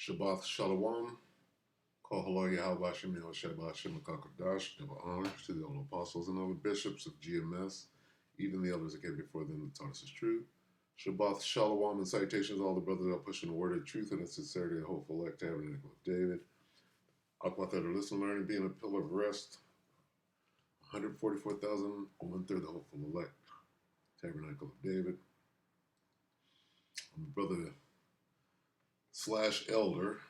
Shabbat Shalom. Kohalo Yahweh Shem Shabbat Shem Kakadash. Double honors to the old apostles and all the bishops of GMS, even the elders that came before them that taught us is true. Shabbat Shalom and salutations to all the brothers that are pushing the word of truth and the sincerity of the hopeful elect tabernacle of David. Aquat that are listening, learning, being a pillar of rest. 144,000, 1/3 the hopeful elect tabernacle of David. I'm brother slash elder,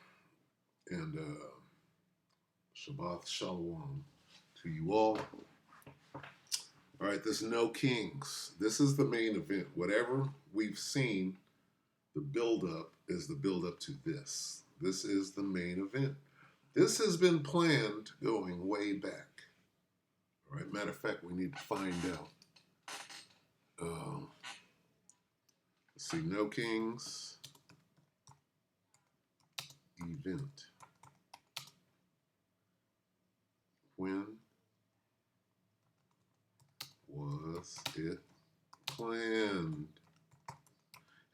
and Shabbat Shalom to you all. All right, this No Kings. This is the main event. Whatever we've seen, the build-up is the build-up to this. This is the main event. This has been planned going way back. All right, matter of fact, we need to find out. Let's see, No Kings event. When was it planned?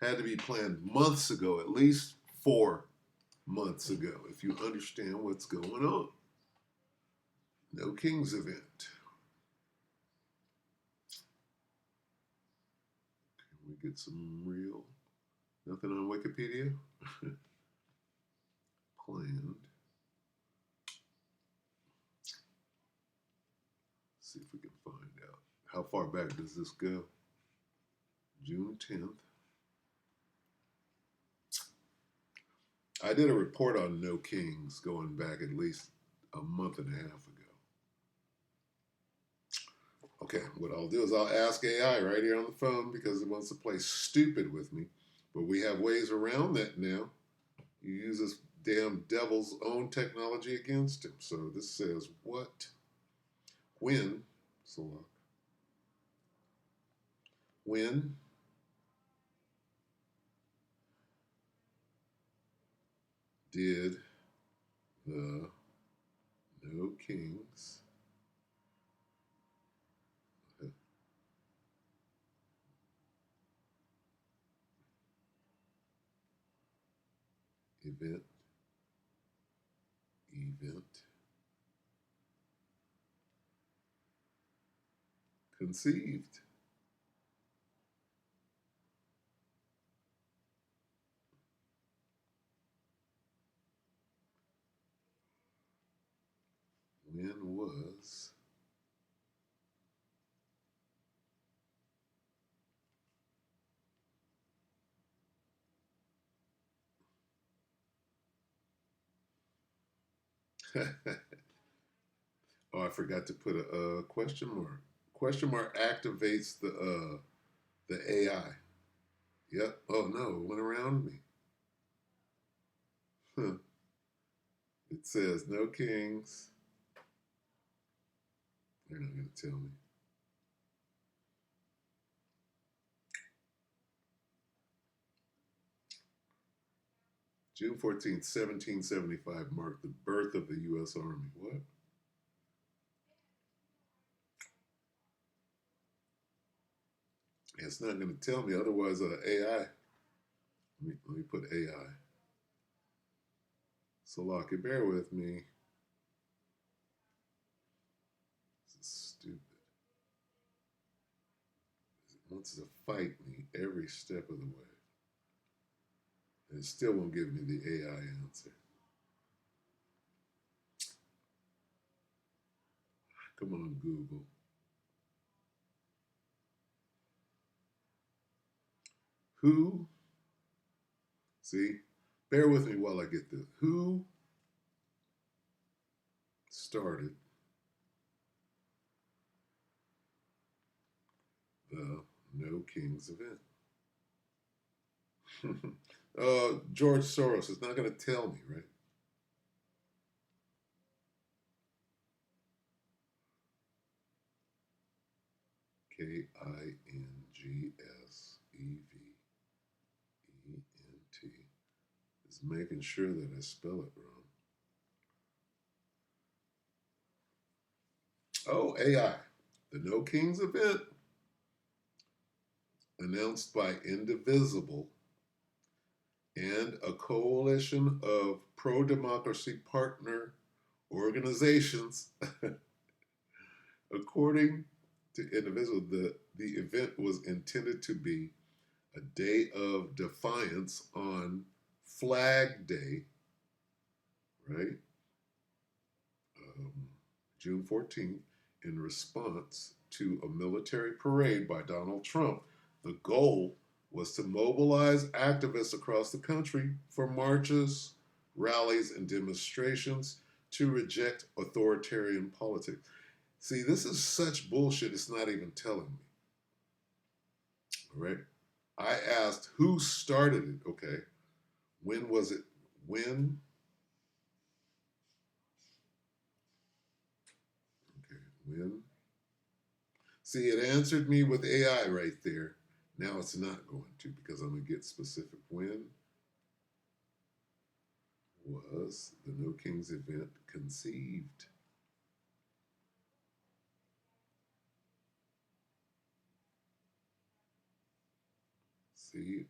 Had to be planned months ago, at least 4 months ago, if you understand what's going on. No Kings event. Can we get some real? Nothing on Wikipedia? Planned. See if we can find out. How far back does this go? June 10th. I did a report on No Kings going back at least a month and a half ago. Okay, what I'll do is I'll ask AI right here on the phone because it wants to play stupid with me. But we have ways around that now. You use this damn devil's own technology against him. So this says what? When? When did the No Kings event conceived? When was Oh, I forgot to put a question mark. Question mark activates the AI. Yep. Oh no, it went around me. Huh. It says No Kings. They're not going to tell me. June 14th, 1775 marked the birth of the U.S. Army. What? It's not going to tell me. Otherwise, AI. Let me put AI. So, Lockie, bear with me. This is stupid. It wants to fight me every step of the way. And it still won't give me the AI answer. Come on, Google. Who? See? Bear with me while I get this. Who started the No Kings event? George Soros is not going to tell me, right? KINGSEVENT is making sure that I spell it wrong. Oh, AI. The No Kings event, announced by Indivisible, and a coalition of pro-democracy partner organizations. According to individuals, the event was intended to be a day of defiance on Flag Day, right? Um, June 14th, in response to a military parade by Donald Trump. The goal was to mobilize activists across the country for marches, rallies, and demonstrations to reject authoritarian politics. See, this is such bullshit, it's not even telling me. All right? I asked who started it, okay? When was it? When? Okay, when? See, it answered me with AI right there. Now it's not going to because I'm going to get specific. When was the No Kings event conceived? CONCEIVEDEI,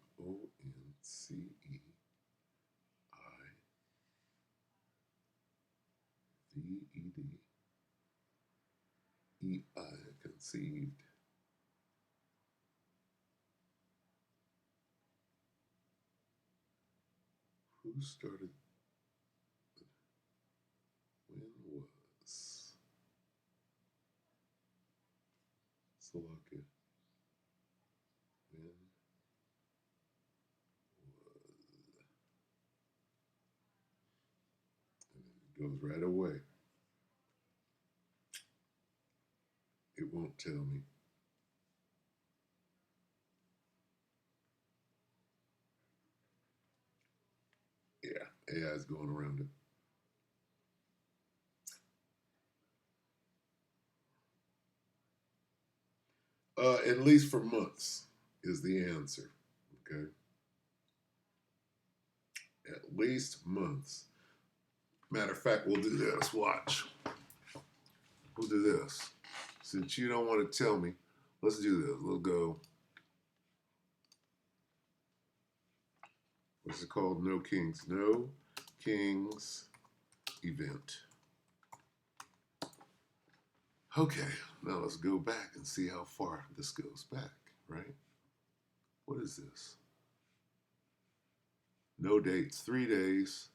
conceived. Who started? When was Slovakia? When was? And it goes right away. It won't tell me. Yeah, AI is going around it. At least for months is the answer. Okay. At least months. Matter of fact, we'll do this. Watch. We'll do this. Since you don't want to tell me, let's do this. We'll go. What's it called? No Kings. No Kings event. Okay, now let's go back and see how far this goes back, right? What is this? No dates, 3 days.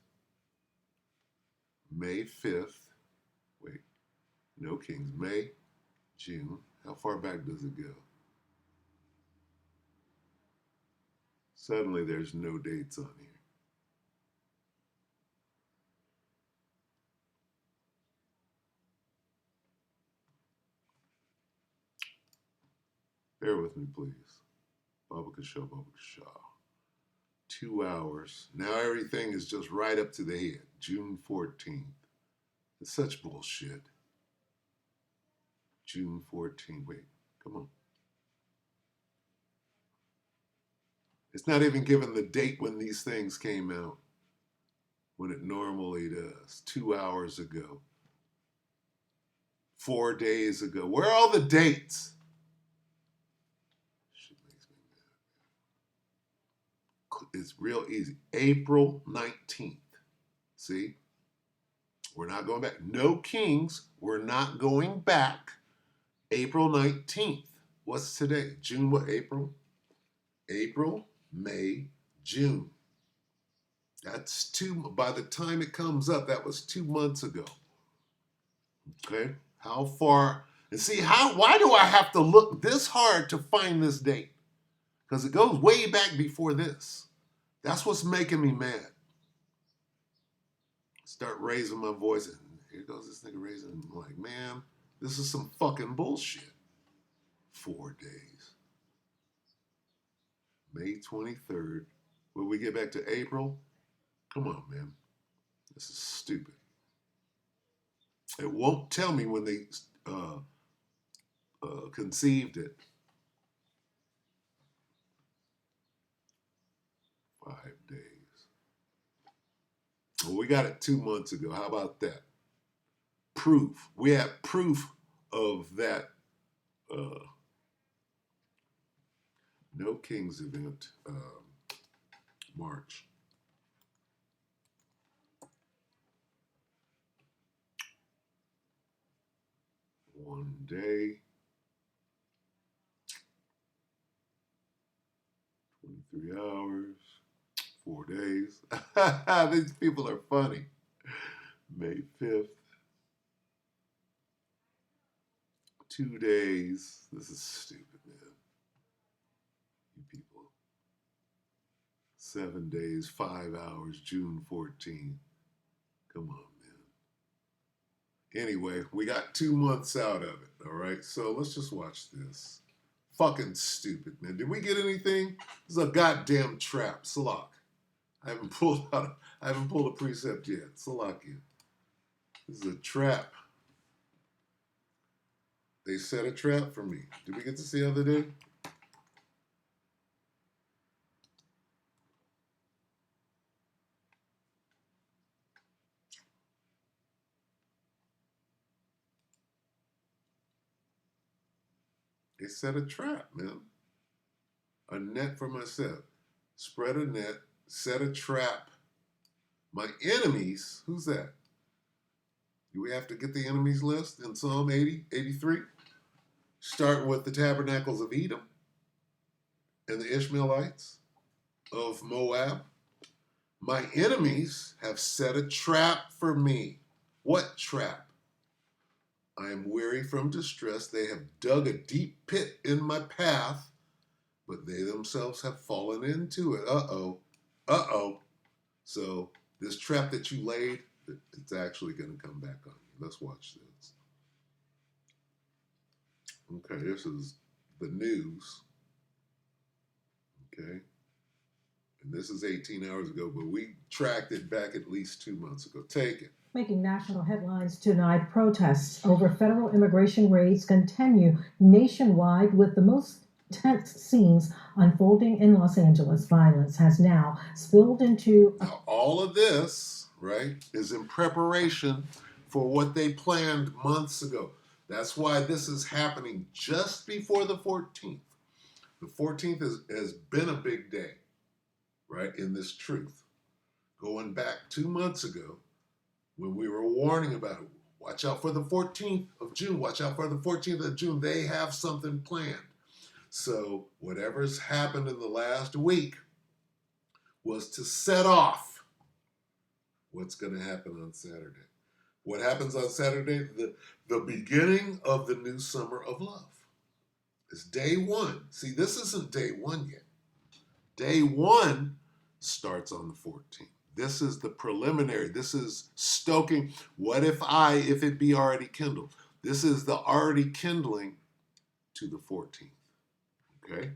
May 5th. Wait, No Kings. May, June. How far back does it go? Suddenly there's no dates on here. Bear with me, please. Babaka Shah, Babaka Shah. 2 hours. Now everything is just right up to the head. June 14th. It's such bullshit. June 14th. Wait, come on. It's not even given the date when these things came out, when it normally does. 2 hours ago. 4 days ago. Where are all the dates? Shit makes me mad. It's real easy. April 19th. See? We're not going back. No Kings. We're not going back. April 19th. What's today? June what? April? April, May, June. That's by the time it comes up, that was 2 months ago. Okay? How far? And see, why do I have to look this hard to find this date? Because it goes way back before this. That's what's making me mad. Start raising my voice, and here goes this nigga raising. I'm like, man, this is some fucking bullshit. 4 days. May 23rd. Will we get back to April? Come on, man. This is stupid. It won't tell me when they conceived it. 5 days. Well, we got it 2 months ago. How about that? Proof. We have proof of that No Kings event, March. 1 day. 23 hours. 4 days. These people are funny. May 5th. 2 days. This is stupid, man. You people. 7 days, 5 hours, June 14th. Come on, man. Anyway, we got 2 months out of it, all right? So let's just watch this. Fucking stupid, man. Did we get anything? This is a goddamn trap. Salak. I haven't pulled a precept yet. Salakia. This is a trap. They set a trap for me. Did we get to see the other day? They set a trap, man. A net for myself. Spread a net. Set a trap. My enemies. Who's that? Do we have to get the enemies list in Psalm 80, 83? Starting with the tabernacles of Edom and the Ishmaelites of Moab. My enemies have set a trap for me. What trap? I am weary from distress. They have dug a deep pit in my path, but they themselves have fallen into it. Uh-oh. Uh-oh. So this trap that you laid, it's actually going to come back on you. Let's watch this. Okay, this is the news. Okay. And this is 18 hours ago, but we tracked it back at least 2 months ago. Take it. Making national headlines tonight, protests over federal immigration raids continue nationwide with the most tense scenes unfolding in Los Angeles. Violence has now spilled into... Now, all of this, right, is in preparation for what they planned months ago. That's why this is happening just before the 14th. The 14th has been a big day, right, in this truth. Going back 2 months ago, when we were warning about it, watch out for the 14th of June, watch out for the 14th of June, they have something planned. So whatever's happened in the last week was to set off what's going to happen on Saturday. What happens on Saturday? The beginning of the new summer of love. It's day one. See, this isn't day one yet. Day one starts on the 14th. This is the preliminary. This is stoking. What if it be already kindled? This is the already kindling to the 14th. Okay?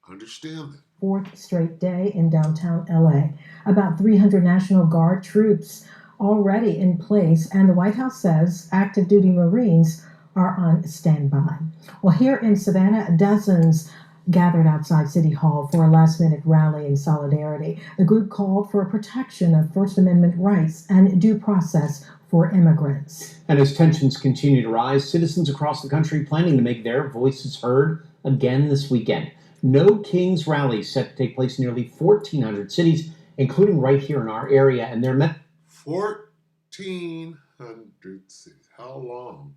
Understand that. Fourth straight day in downtown LA. About 300 National Guard troops already in place, and the White House says active duty Marines are on standby. Well, here in Savannah, dozens gathered outside City Hall for a last-minute rally in solidarity. The group called for protection of First Amendment rights and due process for immigrants. And as tensions continue to rise, citizens across the country planning to make their voices heard again this weekend. No Kings rallies set to take place in nearly 1,400 cities, including right here in our area, and they're meant... 1,400 cities. How long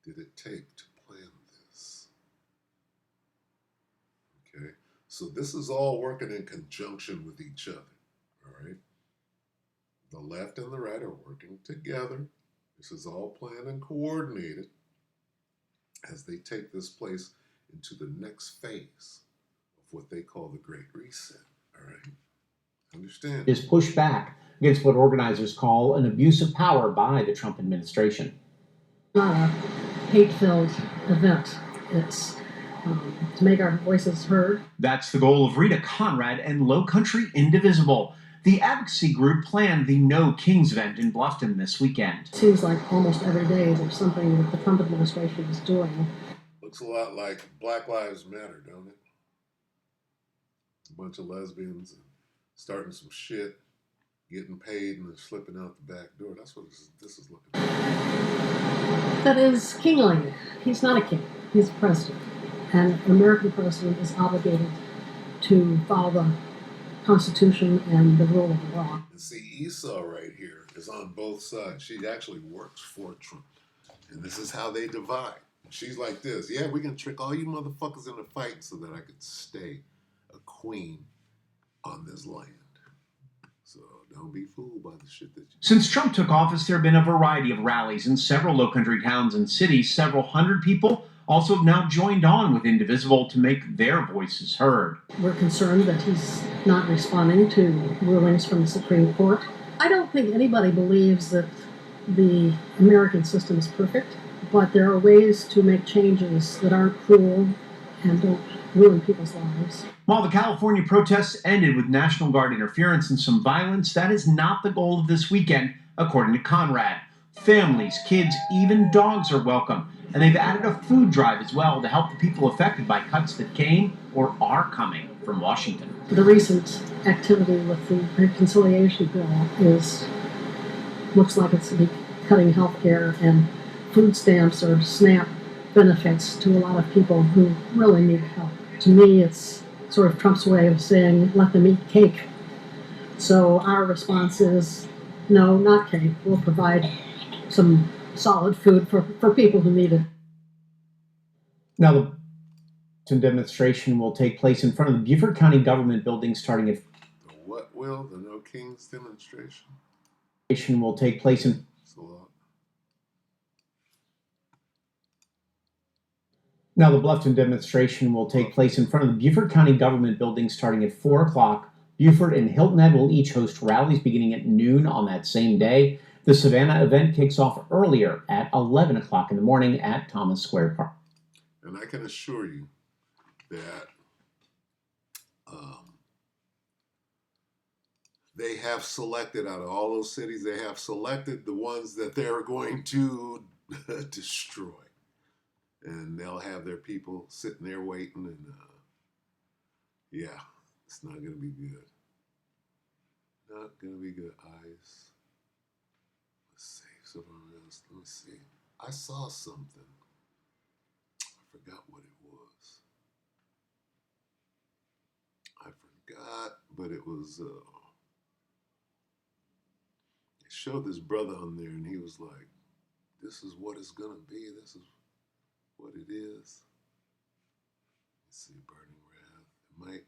did it take to plan this? Okay, so this is all working in conjunction with each other, all right? The left and the right are working together. This is all planned and coordinated as they take this place into the next phase of what they call the Great Reset, all right? Understand? ...is pushed back against what organizers call an abuse of power by the Trump administration. Not a hate-filled event. It's to make our voices heard. That's the goal of Rita Conrad and Low Country Indivisible. The advocacy group planned the No Kings event in Bluffton this weekend. It seems like almost every day there's something that the Trump administration is doing. Looks a lot like Black Lives Matter, don't it? A bunch of lesbians starting some shit, getting paid, and then slipping out the back door. That's what this is looking like. That is kingly. He's not a king. He's a president. And an American president is obligated to follow the Constitution and the rule of the law. And see, Esau right here is on both sides. She actually works for Trump. And this is how they divide. She's like this. Yeah, we can trick all you motherfuckers into fighting so that I could stay a queen on this land. So don't be fooled by the shit that you... Since Trump took office, there have been a variety of rallies in several Lowcountry towns and cities. Several hundred people also have now joined on with Indivisible to make their voices heard. We're concerned that he's not responding to rulings from the Supreme Court. I don't think anybody believes that the American system is perfect, but there are ways to make changes that aren't cruel and don't ruin people's lives. While the California protests ended with National Guard interference and some violence, that is not the goal of this weekend, according to Conrad. Families, kids, even dogs are welcome. And they've added a food drive as well to help the people affected by cuts that came or are coming from Washington. The recent activity with the reconciliation bill looks like it's cutting health care and food stamps or SNAP benefits to a lot of people who really need help. To me, it's sort of Trump's way of saying, let them eat cake. So our response is, no, not cake. We'll provide some solid food for people who need it. Now, the demonstration will take place in front of the Beaufort County government building starting at... The what will? The No Kings demonstration? Will take place in... Now, the Bluffton demonstration will take place in front of the Beaufort County government building starting at 4 o'clock. Beaufort and Hilton Head will each host rallies beginning at noon on that same day. The Savannah event kicks off earlier at 11 o'clock in the morning at Thomas Square Park. And I can assure you that they have selected, out of all those cities, they have selected the ones that they're going to destroy. And they'll have their people sitting there waiting, and yeah, it's not going to be good. Not going to be good, eyes. Let's see, let me see. I saw something. I forgot what it was. I forgot, but it was, it showed this brother on there, and he was like, this is what it's going to be. This is what it is. Let's see, Burning Wrath. It might.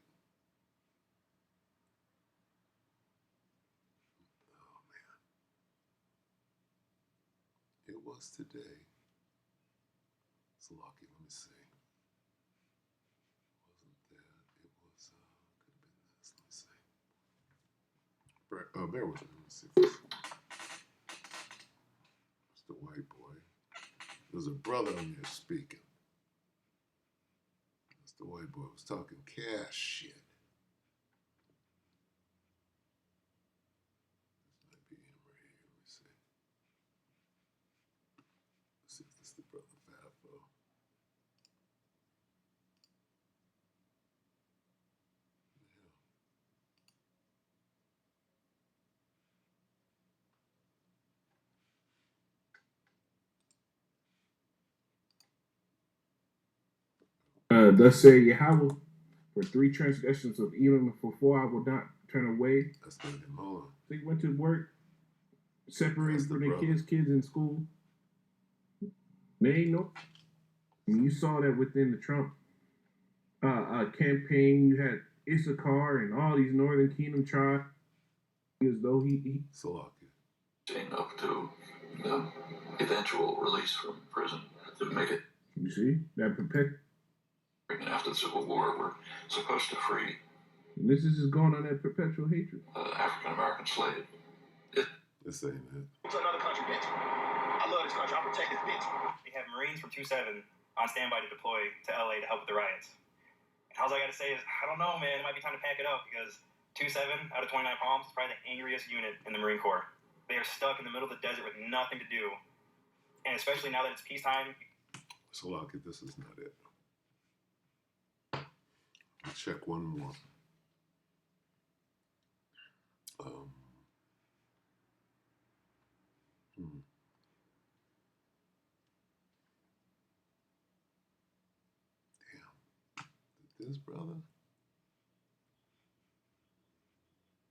Oh man. It was today. It's lucky. Let me see. Wasn't that? It was. Could have been this. Let me see. Bear with me. Let me see. It's the white boy. There's a brother on there speaking. That's the white boy was talking cash shit. This might be him right here. Let me see. Let's see if this is the brother Fafo. Thus say Yahweh, for 3 transgressions of Edom, and for 4 I will not turn away. That's not him. Hold on. They went to work, separated from their kids in school. They ain't no. I mean, you saw that within the Trump campaign. You had Issachar and all these Northern Kingdom tribes, as though he up to the eventual release from prison to make it. You see that After the Civil War, we're supposed to free. And this is just going on that perpetual hatred. African American slave. This ain't it. To another country, bitch. I love this country. I'll protect this bitch. We have Marines from 2-7 on standby to deploy to LA to help with the riots. And all I got to say is, I don't know, man. It might be time to pack it up because 2-7 out of 29 Palms is probably the angriest unit in the Marine Corps. They are stuck in the middle of the desert with nothing to do. And especially now that it's peacetime. So, Lockett, this is not it. Let's check one more. Damn. Did this brother?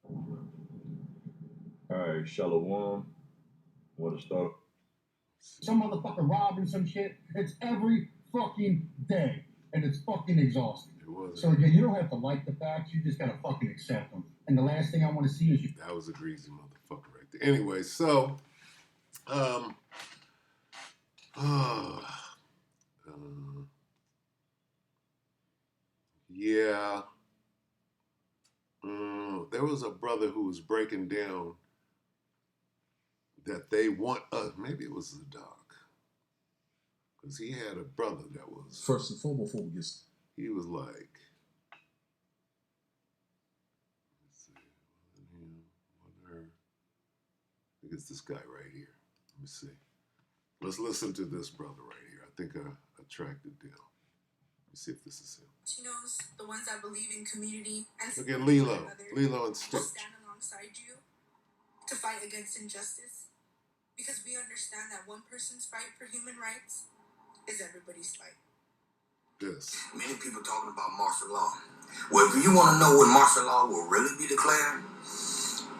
All right, Shalom. Want to start? some motherfucker robbing some shit. It's every fucking day, and it's fucking exhausting. It was. So again, you don't have to like the facts. You just gotta fucking accept them. And the last thing I want to see is you. That was a greasy motherfucker right there. Anyway, so, yeah. There was a brother who was breaking down that they want us. Maybe it was the doc, because he had a brother that was. First and foremost, before we get. He was like. Let's see. I think it's this guy right here. Let me see. Let's listen to this brother right here. I think I tracked it down. Let me see if this is him. Latinos, the ones that believe in community and look at Lilo and Stitch. Will stand alongside you to fight against injustice, because we understand that one person's fight for human rights is everybody's fight. Yes. Many people talking about martial law. Well, if you want to know when martial law will really be declared,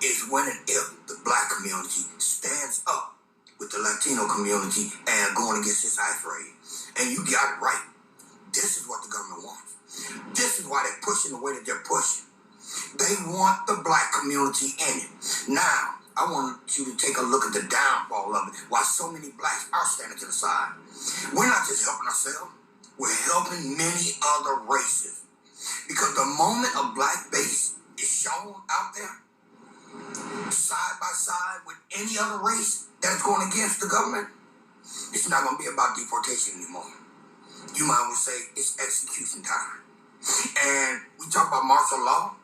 it's when and if the black community stands up with the Latino community and going against this ICE raid. And you got it right. This is what the government wants. This is why they're pushing the way that they're pushing. They want the black community in it. Now, I want you to take a look at the downfall of it, why so many blacks are standing to the side. We're not just helping ourselves, we're helping many other races. Because the moment a black face is shown out there, side by side with any other race that's going against the government, it's not going to be about deportation anymore. You might well say it's execution time. And we talk about martial law.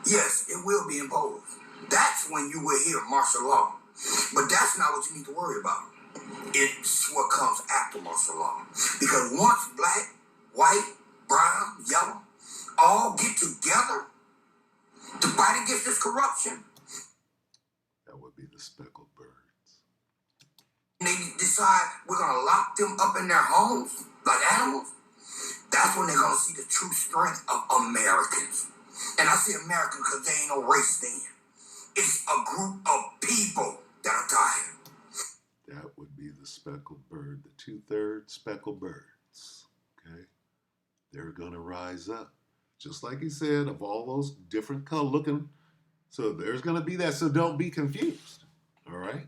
Yes, it will be imposed. That's when you will hear martial law. But that's not what you need to worry about. It's what comes after martial law. Because once black, white, brown, yellow all get together to fight against this corruption, that would be the speckled birds. They decide we're going to lock them up in their homes like animals. That's when they're going to see the true strength of Americans. And I say American because there ain't no race then. It's a group of people that are tired. That would be the speckled bird, the 2/3 speckled birds. Okay? They're going to rise up. Just like he said, of all those different color looking. So there's going to be that. So don't be confused. All right?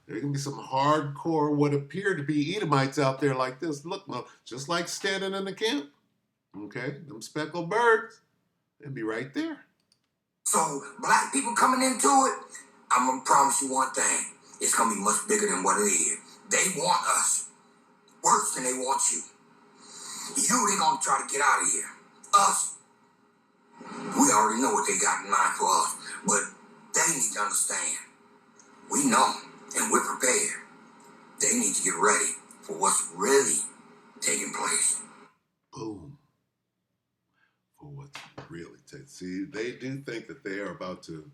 There can be some hardcore, what appear to be Edomites out there like this. Look, just like standing in the camp. Okay? Them speckled birds, they'd be right there. So black people coming into it, I'm going to promise you one thing. It's going to be much bigger than what it is. They want us worse than they want you. They're going to try to get out of here. Us, we already know what they got in mind for us. But they need to understand. We know. And we're prepared. They need to get ready for what's really taking place. Boom. For what's really taking. See, they do think that they are about to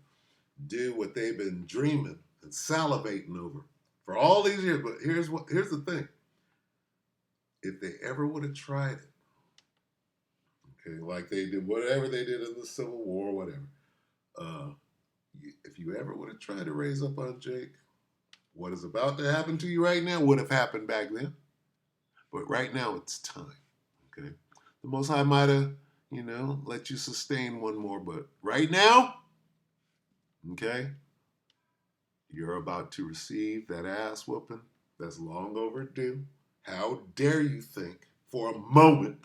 do what they've been dreaming and salivating over for all these years. But here's the thing. If they ever would have tried it, okay, like they did whatever they did in the Civil War, whatever. If you ever would have tried to raise up on Jake, what is about to happen to you right now would have happened back then. But right now it's time. Okay. The Most High might have, let you sustain one more, but right now, okay, you're about to receive that ass whooping that's long overdue. How dare you think for a moment,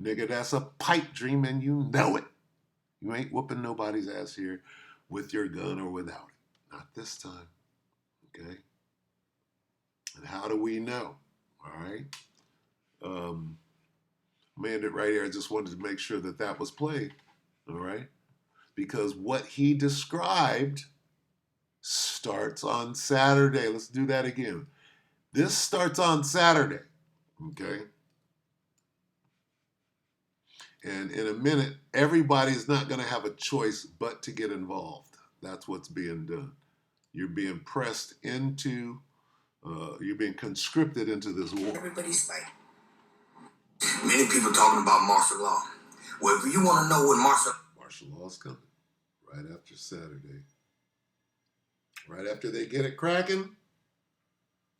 nigga, that's a pipe dream and you know it. You ain't whooping nobody's ass here with your gun or without it. Not this time. Okay? And how do we know? All right? Mandate right here, I just wanted to make sure that was played. All right? Because what he described starts on Saturday. Let's do that again. This starts on Saturday. Okay? And in a minute, everybody's not going to have a choice but to get involved. That's what's being done. You're being pressed into, you're being conscripted into this war. Everybody's fight. Many people talking about martial law. Well, if you want to know what martial law is coming, right after Saturday. Right after they get it cracking,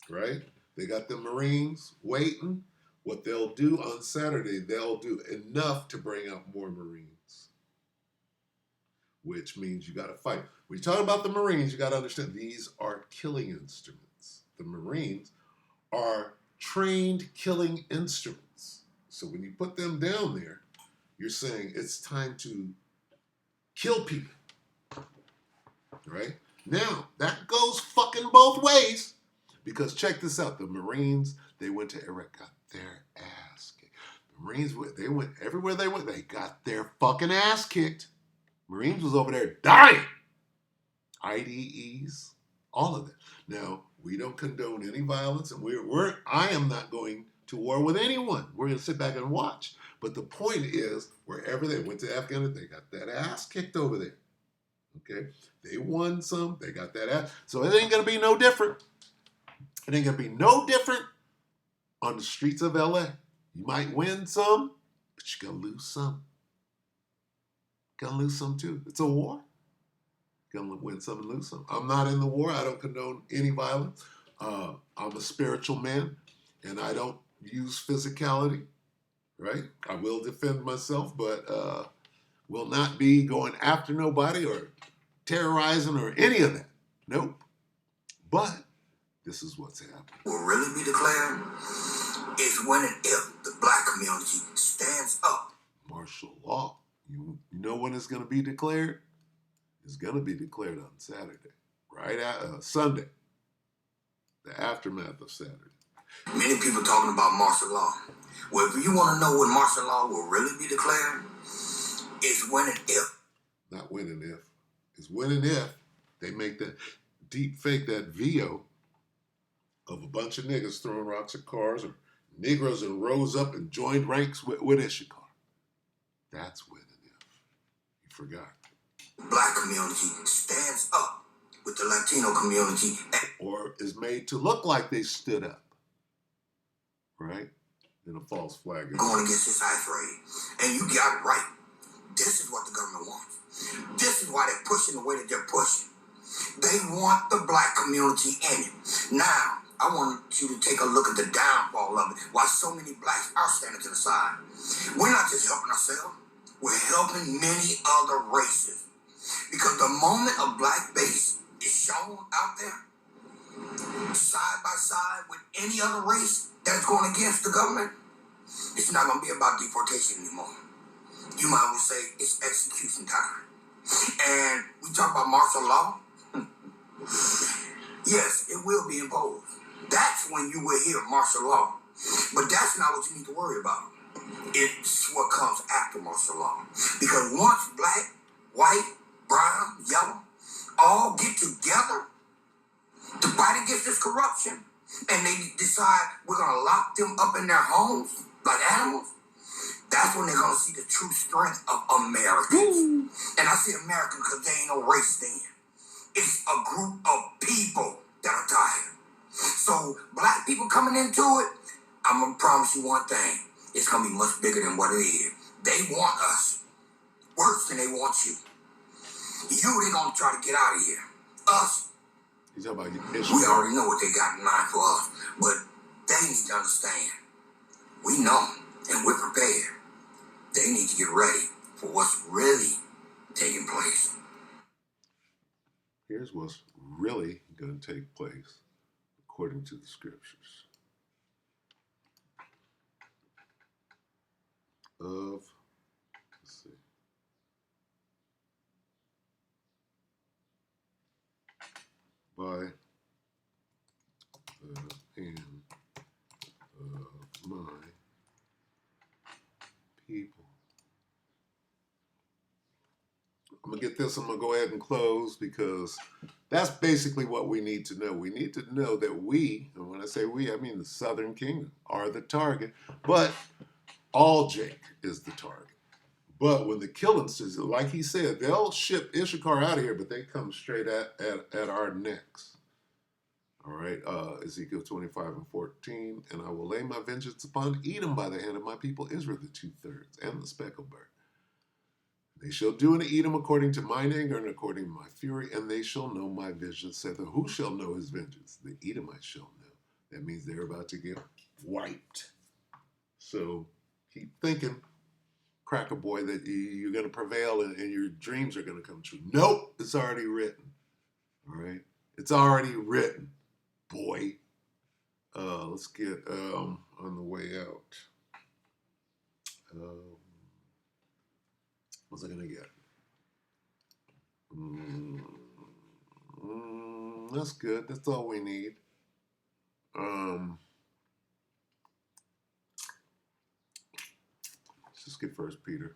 right? They got the Marines waiting. What they'll do on Saturday, they'll do enough to bring out more Marines, which means you got to fight. When you talk about the Marines, you got to understand these are killing instruments. The Marines are trained killing instruments. So when you put them down there, you're saying it's time to kill people, right? Now, that goes fucking both ways. Because check this out, the Marines, they went to Iraq, got their ass kicked. The Marines, they went everywhere they went, they got their fucking ass kicked. Marines was over there dying. IDEs, all of that. Now, we don't condone any violence, and I am not going to war with anyone. We're going to sit back and watch. But the point is, wherever they went to Afghanistan, they got that ass kicked over there. Okay? They won some, they got that ass. So it ain't going to be no different. It ain't going to be no different on the streets of LA. You might win some, but you're going to lose some. Going to lose some too. It's a war. Going to win some and lose some. I'm not in the war. I don't condone any violence. I'm a spiritual man, and I don't use physicality, right? I will defend myself, but will not be going after nobody or terrorizing or any of that. Nope. But this is what's happening. Will really be declared is when and if the black community stands up. Martial law. You know when it's going to be declared? It's going to be declared on Saturday, right at Sunday, the aftermath of Saturday. Many people talking about martial law. Well, if you want to know when martial law will really be declared, it's when and if. Not when and if. It's when and if they make that deep fake, that VO of a bunch of niggas throwing rocks at cars or Negroes and rose up and joined ranks with Issachar. That's when and if. You forgot. Black community stands up with the Latino community. Or is made to look like they stood up. Right? In a false flag. Going against this high trade. And you got it right. This is what the government wants. This is why they're pushing the way that they're pushing. They want the black community in it. Now, I want you to take a look at the downfall of it. Why so many blacks are standing to the side. We're not just helping ourselves. We're helping many other races. Because the moment a black base is shown out there, side by side with any other race that's going against the government, it's not going to be about deportation anymore. You might well say it's execution time. And we talk about martial law. Yes, it will be imposed. That's when you will hear martial law. But that's not what you need to worry about. It's what comes after martial law. Because once black, white, brown, yellow, all get together to fight against this corruption, and they decide we're going to lock them up in their homes like animals, that's when they're going to see the true strength of Americans. And I say American because there ain't no race then. It's a group of people that are tired. So black people coming into it, I'm going to promise you one thing. It's going to be much bigger than what it is. They want us worse than they want you. They're going to try to get out of here. Us, He's talking about we already know what they got in mind for us. But they need to understand. We know, and we're prepared. They need to get ready for what's really taking place. Here's what's really going to take place according to the scriptures. Let's see. By the hand of my people. I'm going to get this. I'm going to go ahead and close because that's basically what we need to know. We need to know that we, and when I say we, I mean the Southern Kingdom, are the target. But all Jake is the target. But when the killings, like he said, they'll ship Issachar out of here, but they come straight at our necks. All right, Ezekiel 25:14, and I will lay my vengeance upon Edom by the hand of my people Israel, the 2/3, and the speckled bird. They shall do unto Edom according to mine anger and according to my fury, and they shall know my vengeance, saith the who shall know his vengeance? The Edomites shall know. that means they're about to get wiped. So keep thinking, cracker boy, that you're going to prevail and your dreams are going to come true. Nope, it's already written. All right, it's already written, boy. Let's get on the way out. What's I going to get? That's good. That's all we need. Let's just get 1 Peter.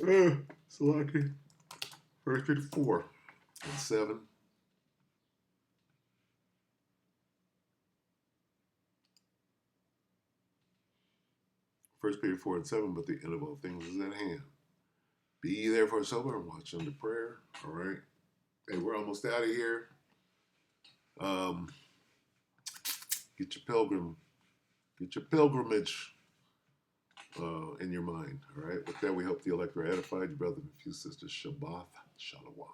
It's lucky. 1 Peter 4 and 7. First Peter 4 and 7, but the end of all things is at hand. Be ye therefore sober and watch unto prayer. All right. Hey, we're almost out of here. Get your pilgrimage in your mind. All right. With that, we hope the elect are edified. Your brother and a few sisters. Shabbat Shalom.